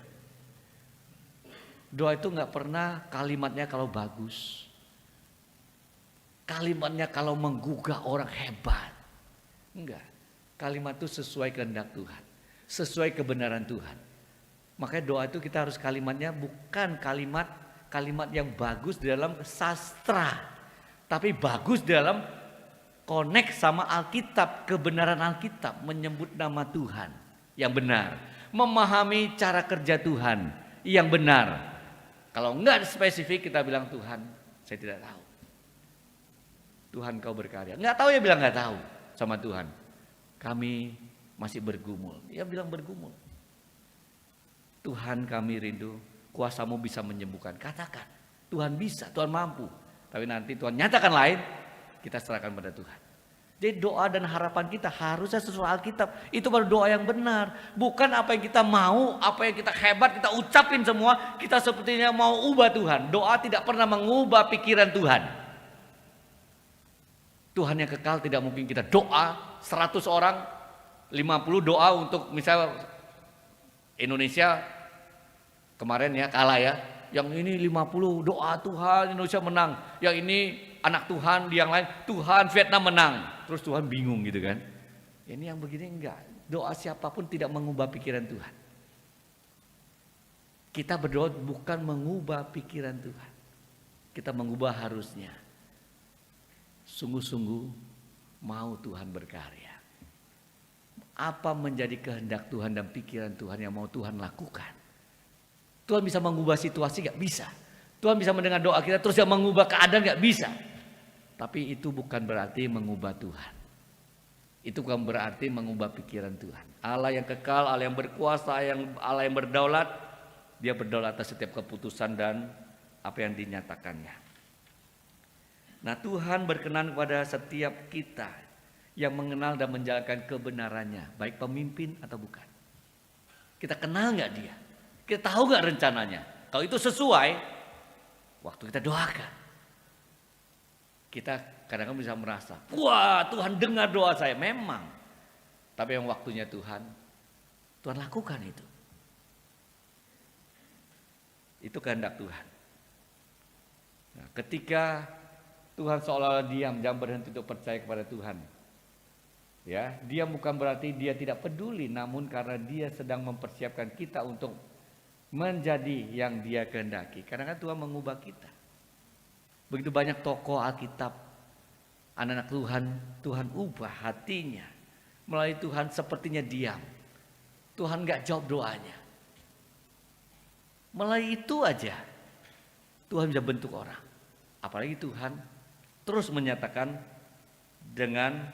Doa itu nggak pernah kalimatnya kalau bagus, kalimatnya kalau menggugah orang hebat. Enggak. Kalimat itu sesuai kehendak Tuhan, sesuai kebenaran Tuhan. Makanya doa itu kita harus kalimatnya bukan kalimat yang bagus di dalam sastra, tapi bagus di dalam connect sama Alkitab, kebenaran Alkitab, menyebut nama Tuhan yang benar, memahami cara kerja Tuhan yang benar. Kalau enggak spesifik kita bilang Tuhan, saya tidak tahu. Tuhan kau berkarya. Enggak tahu ya bilang enggak tahu sama Tuhan. Kami masih bergumul. Ya bilang bergumul. Tuhan kami rindu, kuasamu bisa menyembuhkan. Katakan, Tuhan bisa, Tuhan mampu. Tapi nanti Tuhan nyatakan lain, kita serahkan pada Tuhan. Jadi doa dan harapan kita harusnya sesuai Alkitab. Itu baru doa yang benar. Bukan apa yang kita mau, apa yang kita hebat, kita ucapin semua. Kita sepertinya mau ubah Tuhan. Doa tidak pernah mengubah pikiran Tuhan. Tuhan yang kekal tidak mungkin kita doa 100 orang, 50 doa untuk misalnya Indonesia kemarin ya kalah ya. Yang ini 50 doa Tuhan Indonesia menang. Yang ini anak Tuhan, yang lain Tuhan Vietnam menang. Terus Tuhan bingung gitu kan. Ini yang begini enggak. Doa siapapun tidak mengubah pikiran Tuhan. Kita berdoa bukan mengubah pikiran Tuhan. Kita mengubah harusnya. Sungguh-sungguh mau Tuhan berkarya. Apa menjadi kehendak Tuhan dan pikiran Tuhan yang mau Tuhan lakukan. Tuhan bisa mengubah situasi gak bisa. Tuhan bisa mendengar doa kita terus yang mengubah keadaan gak bisa. Tapi itu bukan berarti mengubah Tuhan. Itu bukan berarti mengubah pikiran Tuhan. Allah yang kekal, Allah yang berkuasa, Allah yang berdaulat. Dia berdaulat atas setiap keputusan dan apa yang dinyatakannya. Nah Tuhan berkenan kepada setiap kita yang mengenal dan menjalankan kebenarannya. Baik pemimpin atau bukan. Kita kenal gak dia? Kita tahu gak rencananya? Kalau itu sesuai, waktu kita doakan. Kita kadang-kadang bisa merasa, wah Tuhan dengar doa saya. Memang. Tapi yang waktunya Tuhan lakukan itu. Itu kehendak Tuhan. Nah, ketika Tuhan seolah-olah diam, jangan berhenti untuk percaya kepada Tuhan. Ya, dia bukan berarti dia tidak peduli, namun karena dia sedang mempersiapkan kita untuk menjadi yang dia kehendaki. Karena kan Tuhan mengubah kita. Begitu banyak tokoh Alkitab, anak-anak Tuhan ubah hatinya. Melalui Tuhan sepertinya diam. Tuhan gak jawab doanya. Melalui itu aja Tuhan bisa bentuk orang. Apalagi Tuhan terus menyatakan dengan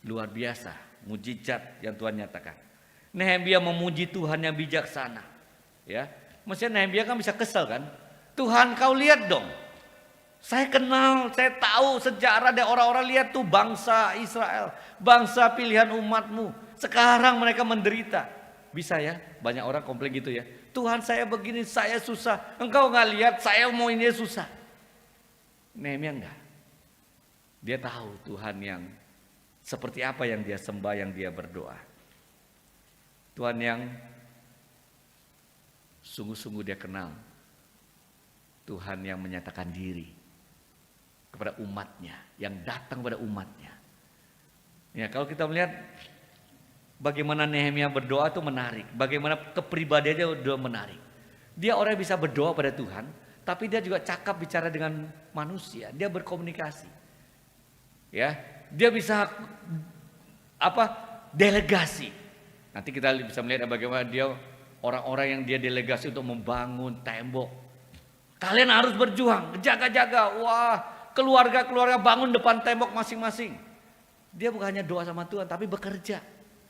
luar biasa mujizat yang Tuhan nyatakan. Nehemia memuji Tuhan yang bijaksana. Ya, maksudnya Nehemia kan bisa kesel kan? Tuhan kau lihat dong. Saya kenal, saya tahu sejarah dari orang-orang lihat tuh bangsa Israel, bangsa pilihan umatmu. Sekarang mereka menderita. Bisa ya, banyak orang komplain gitu ya. Tuhan saya begini, saya susah. Engkau nggak lihat saya mau ini susah. Nehemia enggak. Dia tahu Tuhan yang seperti apa yang dia sembah, yang dia berdoa. Tuhan yang sungguh-sungguh dia kenal. Tuhan yang menyatakan diri kepada umatnya, yang datang kepada umatnya. Ya, kalau kita melihat bagaimana Nehemia berdoa itu menarik. Bagaimana kepribadiannya udah menarik. Dia orang yang bisa berdoa pada Tuhan, tapi dia juga cakap bicara dengan manusia. Dia berkomunikasi. Ya, dia bisa delegasi. Nanti kita bisa melihat bagaimana dia orang-orang yang dia delegasi untuk membangun tembok. Kalian harus berjuang, jaga-jaga. Wah, keluarga-keluarga bangun depan tembok masing-masing. Dia bukan hanya doa sama Tuhan, tapi bekerja.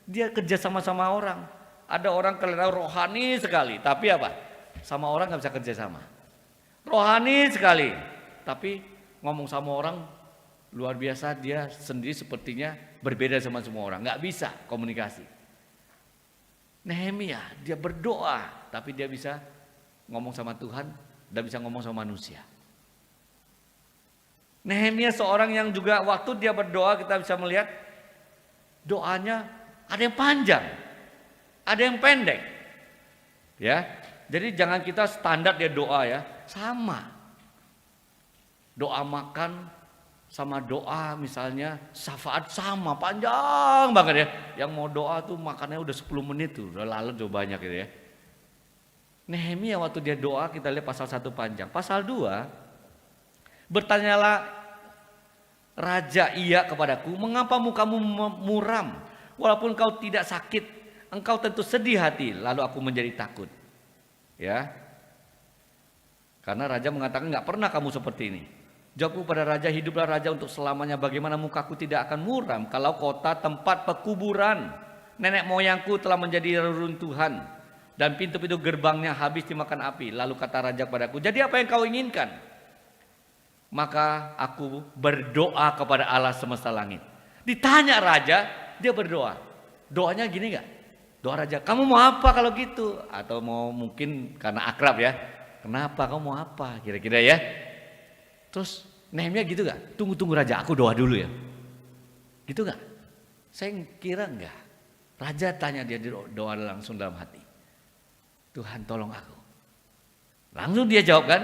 Dia kerja sama-sama orang. Ada orang kelihatan rohani sekali, tapi apa? Sama orang gak bisa kerja sama. Rohani sekali, tapi ngomong sama orang luar biasa. Dia sendiri sepertinya berbeda sama semua orang. Gak bisa komunikasi. Nehemia dia berdoa, tapi dia bisa ngomong sama Tuhan dan bisa ngomong sama manusia. Nehemia seorang yang juga waktu dia berdoa kita bisa melihat doanya ada yang panjang, ada yang pendek. Ya. Jadi jangan kita standar dia doa ya, sama. Doa makan sama doa misalnya syafaat sama, panjang banget ya. Yang mau doa tuh makannya udah 10 menit tuh, udah lalu tuh banyak gitu ya. Nehemia waktu dia doa kita lihat pasal 1 panjang. Pasal 2, bertanyalah raja ia kepadaku, mengapa mukamu muram? Walaupun kau tidak sakit, engkau tentu sedih hati. Lalu aku menjadi takut. Ya, karena raja mengatakan nggak pernah kamu seperti ini. Jawabku pada raja, hiduplah raja untuk selamanya. Bagaimana mukaku tidak akan muram kalau kota tempat pekuburan nenek moyangku telah menjadi reruntuhan dan pintu-pintu gerbangnya habis dimakan api. Lalu kata raja padaku, jadi apa yang kau inginkan? Maka aku berdoa kepada Allah semesta langit. Ditanya raja, dia berdoa. Doanya gini gak? Doa raja, kamu mau apa kalau gitu? Atau mau mungkin karena akrab ya. Kenapa kamu mau apa? Kira-kira ya. Terus Nehemia gitu gak? Tunggu raja, aku doa dulu ya. Gitu gak? Saya kira enggak. Raja tanya dia doa langsung dalam hati. Tuhan tolong aku. Langsung dia jawab kan.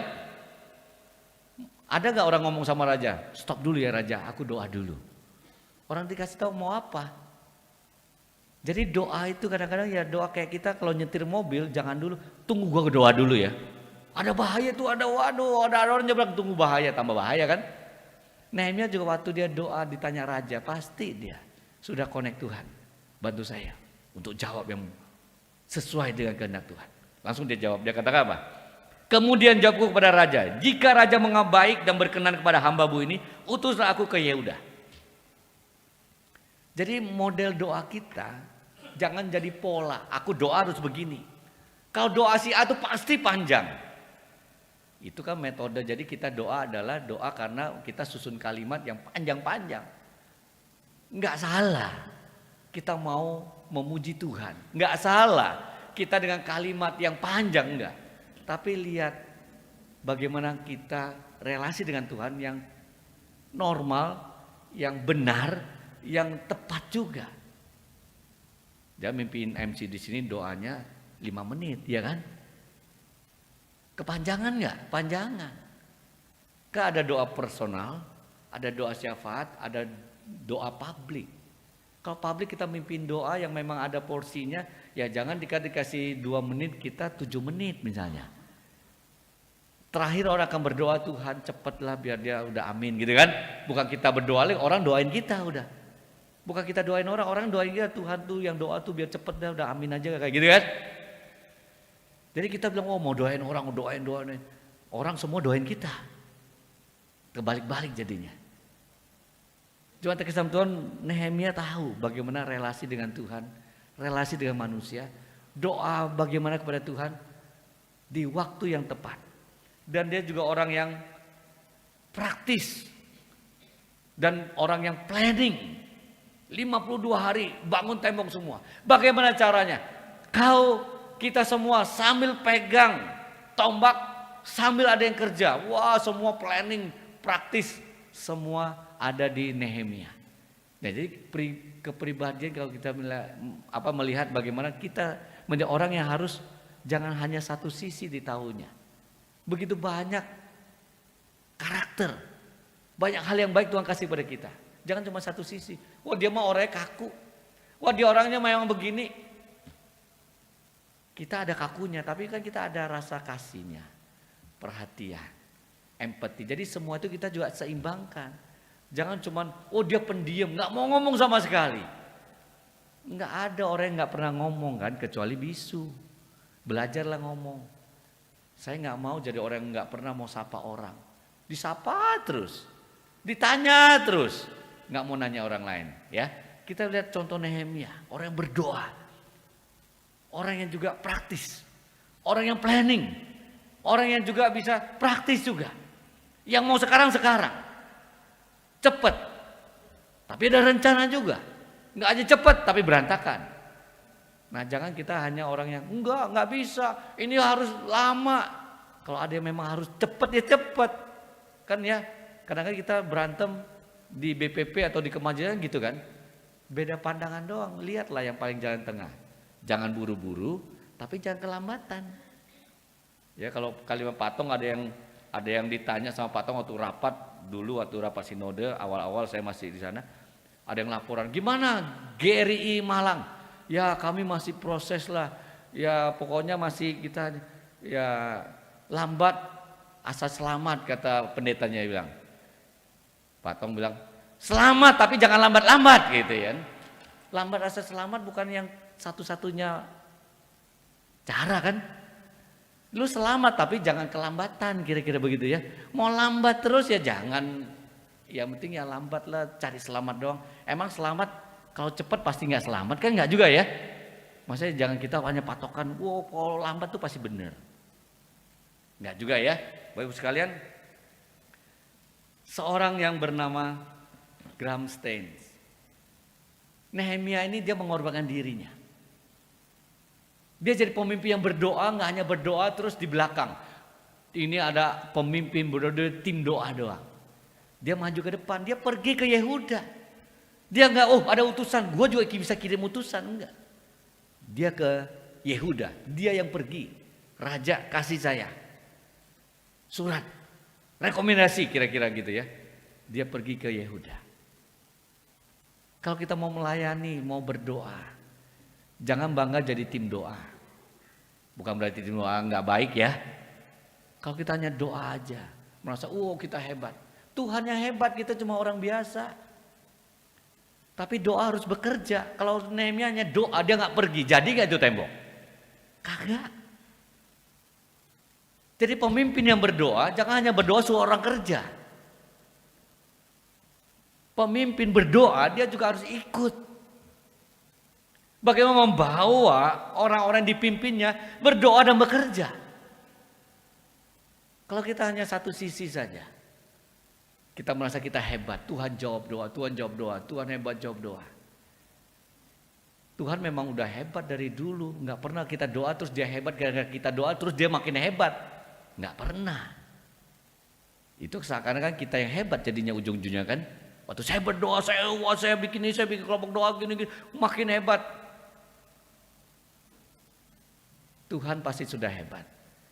Ada gak orang ngomong sama raja? Stop dulu ya raja, aku doa dulu. Orang dikasih tahu mau apa? Jadi doa itu kadang-kadang ya doa kayak kita kalau nyetir mobil jangan dulu, tunggu gua doa dulu ya. Ada bahaya tuh, ada orang nyebrang, tunggu bahaya, tambah bahaya kan. Nehemia juga waktu dia doa ditanya raja, pasti dia sudah connect Tuhan. Bantu saya untuk jawab yang sesuai dengan kehendak Tuhan. Langsung dia jawab, dia katakan apa? Kemudian jawabku kepada raja, jika raja mengabaik dan berkenan kepada hamba-Mu ini, utuslah aku ke Yehuda. Jadi model doa kita jangan jadi pola. Aku doa harus begini. Kalau doa si A itu pasti panjang. Itu kan metode. Jadi kita doa adalah doa karena kita susun kalimat yang panjang-panjang. Enggak salah. Kita mau memuji Tuhan. Enggak salah. Kita dengan kalimat yang panjang enggak. Tapi lihat bagaimana kita relasi dengan Tuhan yang normal, yang benar, yang tepat juga. Dia mimpin MC di sini doanya 5 menit, ya kan? Kepanjangan nggak? Panjangan. Kan ada doa personal, ada doa syafaat, ada doa publik. Kalau publik kita mimpin doa yang memang ada porsinya, ya jangan dikasih 2 menit, kita 7 menit misalnya. Terakhir orang akan berdoa, Tuhan cepatlah biar dia udah amin gitu kan. Bukan kita berdoa, orang doain kita udah. Bukan kita doain orang doain kita, Tuhan tuh yang doa tuh biar cepet dah udah amin aja kayak gitu kan. Jadi kita bilang, oh mau doain orang, doain. Orang semua doain kita. Kebalik-balik jadinya. Cuma terkesan Tuhan, Nehemia tahu bagaimana relasi dengan Tuhan, relasi dengan manusia, doa bagaimana kepada Tuhan di waktu yang tepat. Dan dia juga orang yang praktis dan orang yang planning. 52 hari bangun tembok semua. Bagaimana caranya? Kita semua sambil pegang tombak, sambil ada yang kerja. Wah, semua planning, praktis, semua ada di Nehemia. Nah, jadi kepribadian kalau kita melihat bagaimana kita menjadi orang yang harus jangan hanya satu sisi di tahunya. Begitu banyak karakter, banyak hal yang baik Tuhan kasih pada kita. Jangan cuma satu sisi. Wah, dia mah orangnya kaku. Wah, dia orangnya memang begini. Kita ada kakunya, tapi kan kita ada rasa kasihnya, perhatian, empati. Jadi semua itu kita juga seimbangkan. Jangan cuma, oh dia pendiam, nggak mau ngomong sama sekali. Nggak ada orang yang nggak pernah ngomong kan, kecuali bisu. Belajarlah ngomong. Saya nggak mau jadi orang yang nggak pernah mau sapa orang. Disapa terus, ditanya terus, nggak mau nanya orang lain. Ya, kita lihat contoh Nehemia, orang yang berdoa, orang yang juga praktis, orang yang planning, orang yang juga bisa praktis juga, yang mau sekarang, cepet, tapi ada rencana juga, nggak aja cepet tapi berantakan. Nah, jangan kita hanya orang yang nggak bisa, ini harus lama. Kalau ada yang memang harus cepet ya cepet, kan ya. Kadang-kadang kita berantem di BPP atau di kemajuan gitu kan. Beda pandangan doang, lihatlah yang paling jalan tengah. Jangan buru-buru, tapi jangan kelambatan. Ya kalau kalimat Pak Tong ada yang ditanya sama Pak Tong waktu rapat dulu, waktu rapat sinode awal-awal saya masih di sana. Ada yang laporan, gimana GRI Malang? Ya kami masih proses lah, ya pokoknya masih kita ya lambat asal selamat, kata pendetanya bilang. Pak Tong bilang, selamat tapi jangan lambat-lambat gitu ya. Lambat asal selamat bukan yang satu-satunya cara kan. Lu selamat tapi jangan kelambatan, kira-kira begitu ya. Mau lambat terus ya jangan, yang penting ya lambat lah, cari selamat doang. Emang selamat kalau cepat pasti nggak selamat kan, nggak juga ya. Maksudnya jangan kita hanya patokan, wow kalau lambat tuh pasti benar. Nggak juga ya. Bapak Ibu sekalian, seorang yang bernama Graham Staines, Nehemia ini dia mengorbankan dirinya. Dia jadi pemimpin yang berdoa, nggak hanya berdoa terus di belakang. Ini ada pemimpin berdoa, tim doa doang. Dia maju ke depan, dia pergi ke Yehuda. Dia nggak, oh ada utusan, gue juga bisa kirim utusan, enggak. Dia ke Yehuda, dia yang pergi. Raja kasih saya surat, rekomendasi kira-kira gitu ya. Dia pergi ke Yehuda. Kalau kita mau melayani, mau berdoa, jangan bangga jadi tim doa. Bukan berarti tim doa nggak baik ya. Kalau kita hanya doa aja, merasa kita hebat. Tuhan yang hebat, kita cuma orang biasa. Tapi doa harus bekerja. Kalau Nehemia hanya doa, dia nggak pergi, jadi nggak itu tembok? Kagak. Jadi pemimpin yang berdoa, jangan hanya berdoa suruh orang kerja. Pemimpin berdoa, dia juga harus ikut. Bagaimana membawa orang-orang dipimpinnya berdoa dan bekerja. Kalau kita hanya satu sisi saja, kita merasa kita hebat, Tuhan jawab doa, Tuhan jawab doa, Tuhan hebat jawab doa. Tuhan memang udah hebat dari dulu, nggak pernah kita doa terus dia hebat, gara-gara kita doa terus dia makin hebat, nggak pernah. Itu seakan-akan kita yang hebat jadinya ujung-ujungnya kan. Waktu saya berdoa, saya bikin ini, saya bikin kelompok doa gini, makin hebat. Tuhan pasti sudah hebat.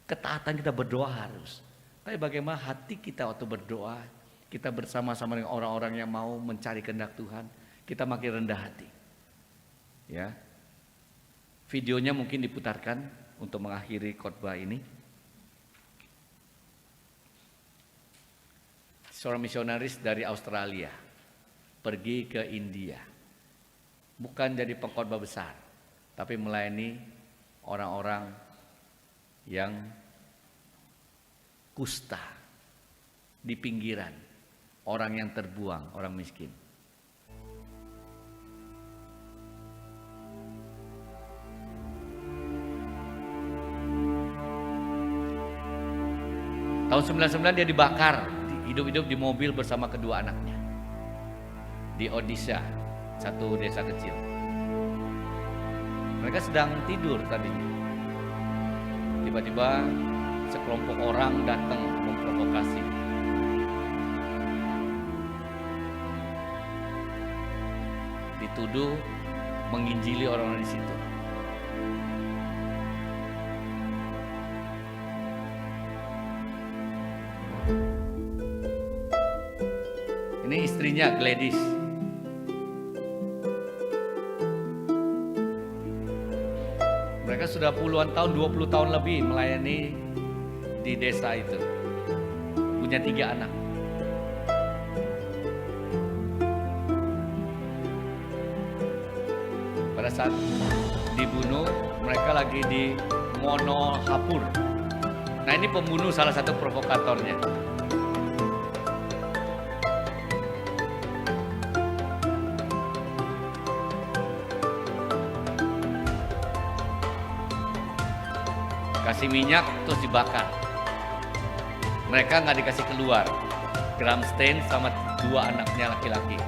Ketaatan kita berdoa harus. Tapi bagaimana hati kita waktu berdoa, kita bersama-sama dengan orang-orang yang mau mencari kehendak Tuhan, kita makin rendah hati. Ya. Videonya mungkin diputarkan untuk mengakhiri khotbah ini. Seorang misionaris dari Australia pergi ke India. Bukan jadi pengkhotbah besar, tapi melayani orang-orang yang kusta di pinggiran, orang yang terbuang, orang miskin. Tahun 99 dia dibakar, hidup-hidup di mobil bersama kedua anaknya di Odisha, satu desa kecil. Mereka sedang tidur tadinya. Tiba-tiba sekelompok orang datang memprovokasi. Dituduh menginjili orang-orang di situ. Ini istrinya Gladys. Mereka sudah puluhan tahun, 20 tahun lebih melayani di desa itu. Punya 3 anak. Pada saat dibunuh, mereka lagi di Monohapur. Nah ini pembunuh salah satu provokatornya. Kasih minyak terus dibakar. Mereka nggak dikasih keluar. Graham Staines sama 2 anaknya laki-laki.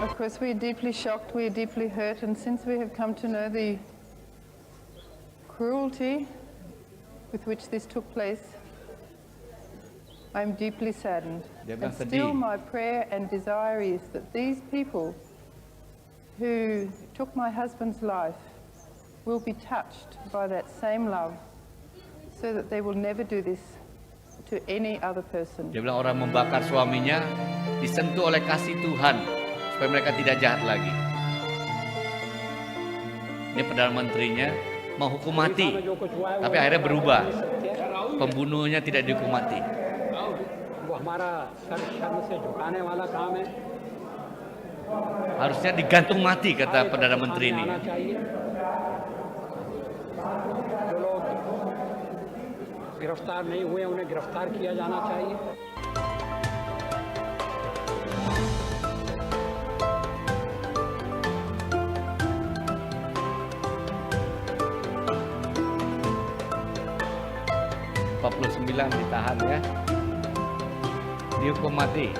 Of course, we're deeply shocked, we're deeply hurt, and since we have come to know the cruelty with which this took place, I'm deeply saddened. Dia And bilang still sedih. my prayer and desire is that these people who took my husband's life will be touched by that same love so that they will never do this to any other person. Dia bilang orang membakar suaminya disentuh oleh kasih Tuhan supaya mereka tidak jahat lagi. Ini Perdana Menterinya mau hukum mati, tapi akhirnya berubah. Pembunuhnya tidak dihukum mati. वो हमारा सर शर्म से झुकाने वाला काम है Harusnya digantung mati, kata Perdana Menteri ini. आना चाहिए जो लोग गिरफ्तार नहीं हुए उन्हें गिरफ्तार किया जाना चाहिए 49 ditahan ya. Dihukum mati.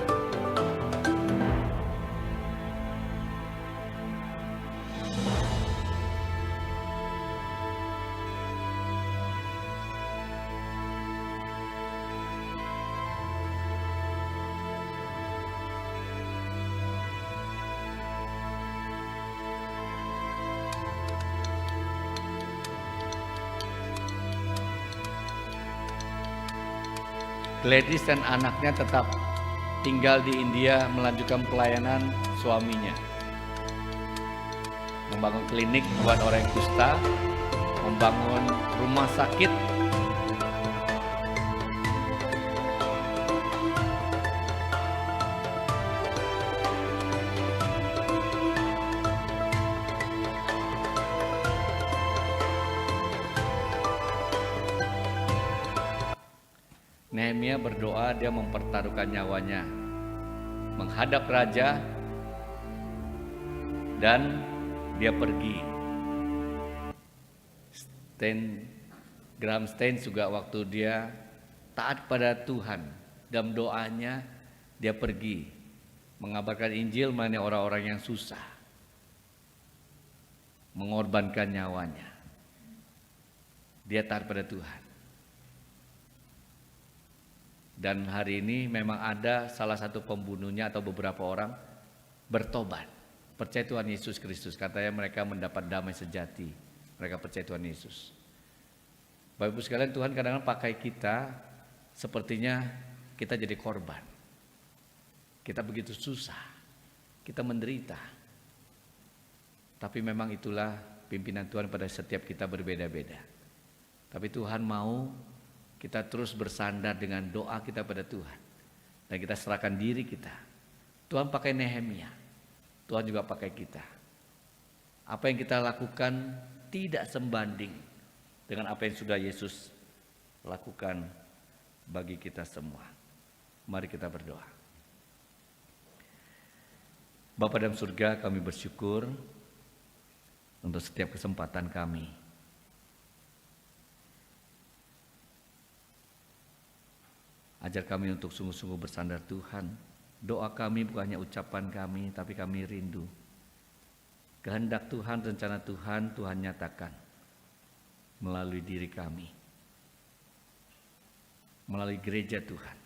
Gladys dan anaknya tetap tinggal di India melanjutkan pelayanan suaminya. Membangun klinik buat orang yang kusta, membangun rumah sakit, Nehemia berdoa, dia mempertaruhkan nyawanya menghadap raja dan dia pergi. Graham Stein juga waktu dia taat pada Tuhan dalam doanya, dia pergi mengabarkan Injil melayani orang-orang yang susah, mengorbankan nyawanya. Dia taat pada Tuhan. Dan hari ini memang ada salah satu pembunuhnya atau beberapa orang bertobat, percaya Tuhan Yesus Kristus. Katanya mereka mendapat damai sejati, mereka percaya Tuhan Yesus. Bapak Ibu sekalian, Tuhan kadang-kadang pakai kita sepertinya kita jadi korban. Kita begitu susah, kita menderita. Tapi memang itulah pimpinan Tuhan pada setiap kita berbeda-beda. Tapi Tuhan mau kita terus bersandar dengan doa kita pada Tuhan. Dan kita serahkan diri kita. Tuhan pakai Nehemia, Tuhan juga pakai kita. Apa yang kita lakukan tidak sebanding dengan apa yang sudah Yesus lakukan bagi kita semua. Mari kita berdoa. Bapa dalam surga, kami bersyukur untuk setiap kesempatan kami. Ajar kami untuk sungguh-sungguh bersandar Tuhan. Doa kami bukan hanya ucapan kami, tapi kami rindu. Kehendak Tuhan, rencana Tuhan, Tuhan nyatakan melalui diri kami. Melalui gereja Tuhan.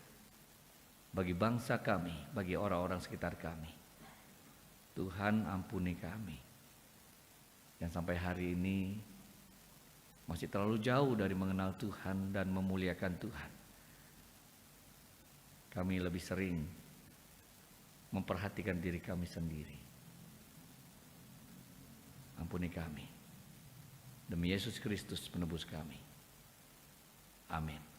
Bagi bangsa kami, bagi orang-orang sekitar kami. Tuhan ampuni kami. Yang sampai hari ini masih terlalu jauh dari mengenal Tuhan dan memuliakan Tuhan. Kami lebih sering memperhatikan diri kami sendiri. Ampuni kami. Demi Yesus Kristus penebus kami. Amin.